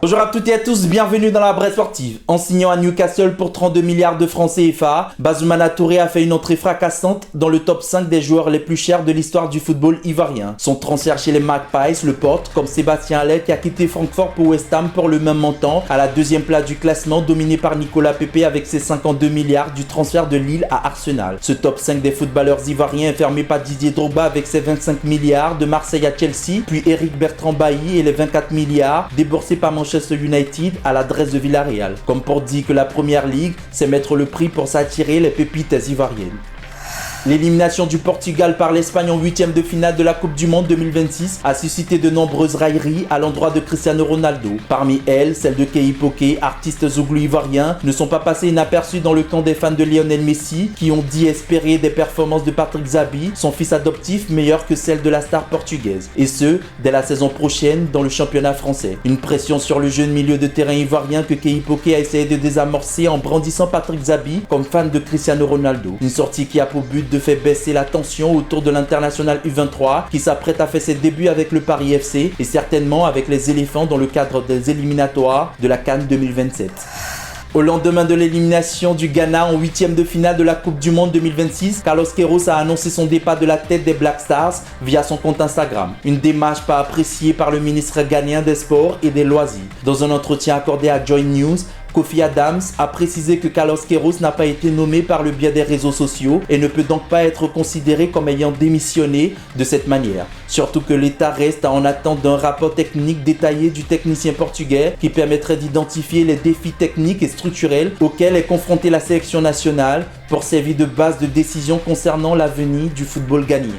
Bonjour à toutes et à tous, bienvenue dans la Bresse sportive. En signant à Newcastle pour 32 milliards de francs CFA, Bazoumana Touré a fait une entrée fracassante dans le top 5 des joueurs les plus chers de l'histoire du football ivoirien. Son transfert chez les Magpies le porte, comme Sébastien Haller qui a quitté Francfort pour West Ham pour le même montant, à la deuxième place du classement dominé par Nicolas Pepe avec ses 52 milliards du transfert de Lille à Arsenal. Ce top 5 des footballeurs ivoiriens est fermé par Didier Drogba avec ses 25 milliards de Marseille à Chelsea, puis Eric Bertrand Bailly et les 24 milliards déboursés par Manchester United à l'adresse de Villarreal. Comme pour dire que la première ligue, c'est mettre le prix pour s'attirer les pépites ivoiriennes. L'élimination du Portugal par l'Espagne en 8e de finale de la Coupe du Monde 2026 a suscité de nombreuses railleries à l'endroit de Cristiano Ronaldo. Parmi elles, celles de Kei Poké, artiste zouglou ivoirien, ne sont pas passées inaperçues dans le camp des fans de Lionel Messi qui ont dit espérer des performances de Patrick Zabi, son fils adoptif, meilleures que celles de la star portugaise. Et ce, dès la saison prochaine dans le championnat français. Une pression sur le jeune milieu de terrain ivoirien que Kei Poké a essayé de désamorcer en brandissant Patrick Zabi comme fan de Cristiano Ronaldo. Une sortie qui a pour but de faire baisser la tension autour de l'international U23 qui s'apprête à faire ses débuts avec le Paris FC et certainement avec les éléphants dans le cadre des éliminatoires de la CAN 2027. Au lendemain de l'élimination du Ghana en 8e de finale de la Coupe du Monde 2026, Carlos Queiroz a annoncé son départ de la tête des Black Stars via son compte Instagram. Une démarche pas appréciée par le ministre ghanéen des Sports et des Loisirs. Dans un entretien accordé à Joy News, Kofi Adams a précisé que Carlos Queiroz n'a pas été nommé par le biais des réseaux sociaux et ne peut donc pas être considéré comme ayant démissionné de cette manière. Surtout que l'État reste en attente d'un rapport technique détaillé du technicien portugais qui permettrait d'identifier les défis techniques et structurels auxquels est confrontée la sélection nationale pour servir de base de décision concernant l'avenir du football ghanéen.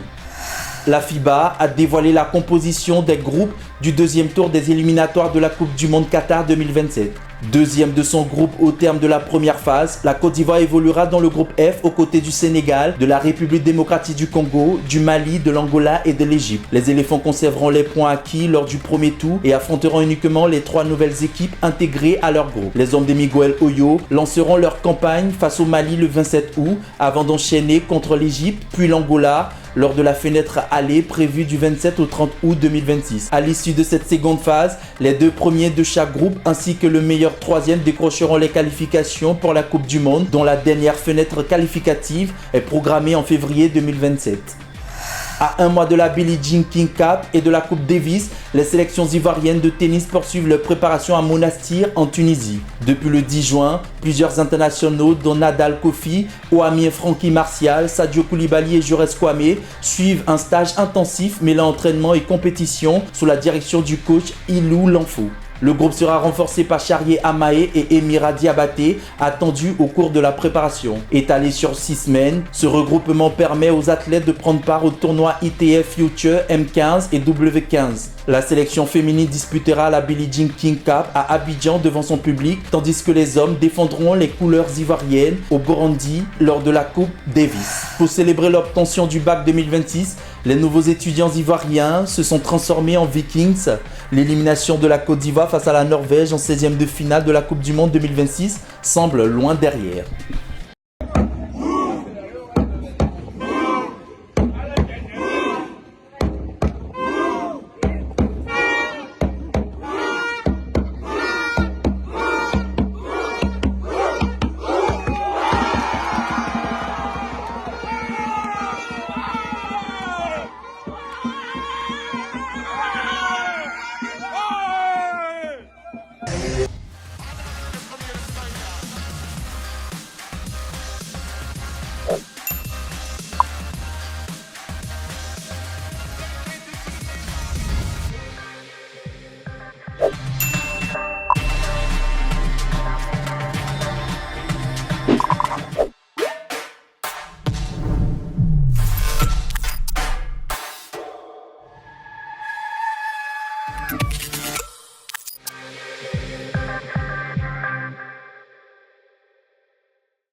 La FIBA a dévoilé la composition des groupes du deuxième tour des éliminatoires de la Coupe du Monde Qatar 2027. Deuxième de son groupe au terme de la première phase, la Côte d'Ivoire évoluera dans le groupe F aux côtés du Sénégal, de la République démocratique du Congo, du Mali, de l'Angola et de l'Égypte. Les éléphants conserveront les points acquis lors du premier tour et affronteront uniquement les 3 nouvelles équipes intégrées à leur groupe. Les hommes de Miguel Oyo lanceront leur campagne face au Mali le 27 août avant d'enchaîner contre l'Égypte puis l'Angola lors de la fenêtre aller prévue du 27 au 30 août 2026. À l'issue de cette seconde phase, les 2 premiers de chaque groupe ainsi que le meilleur 3e décrocheront les qualifications pour la Coupe du Monde dont la dernière fenêtre qualificative est programmée en février 2027. À un mois de la Billie Jean King Cup et de la Coupe Davis, les sélections ivoiriennes de tennis poursuivent leurs préparations à Monastir en Tunisie. Depuis le 10 juin, plusieurs internationaux dont Nadal Kofi, Oami Francky Martial, Sadio Koulibaly et Jores Kwame suivent un stage intensif mêlant entraînement et compétition sous la direction du coach Ilou Lanfo. Le groupe sera renforcé par Charrier Amae et Emira Diabaté, attendus au cours de la préparation. Étalé sur 6 semaines, ce regroupement permet aux athlètes de prendre part au tournoi ITF Future M15 et W15. La sélection féminine disputera la Billie Jean King Cup à Abidjan devant son public, tandis que les hommes défendront les couleurs ivoiriennes au Burundi lors de la Coupe Davis. Pour célébrer l'obtention du bac 2026, les nouveaux étudiants ivoiriens se sont transformés en Vikings. L'élimination de la Côte d'Ivoire face à la Norvège en 16e de finale de la Coupe du Monde 2026 semble loin derrière.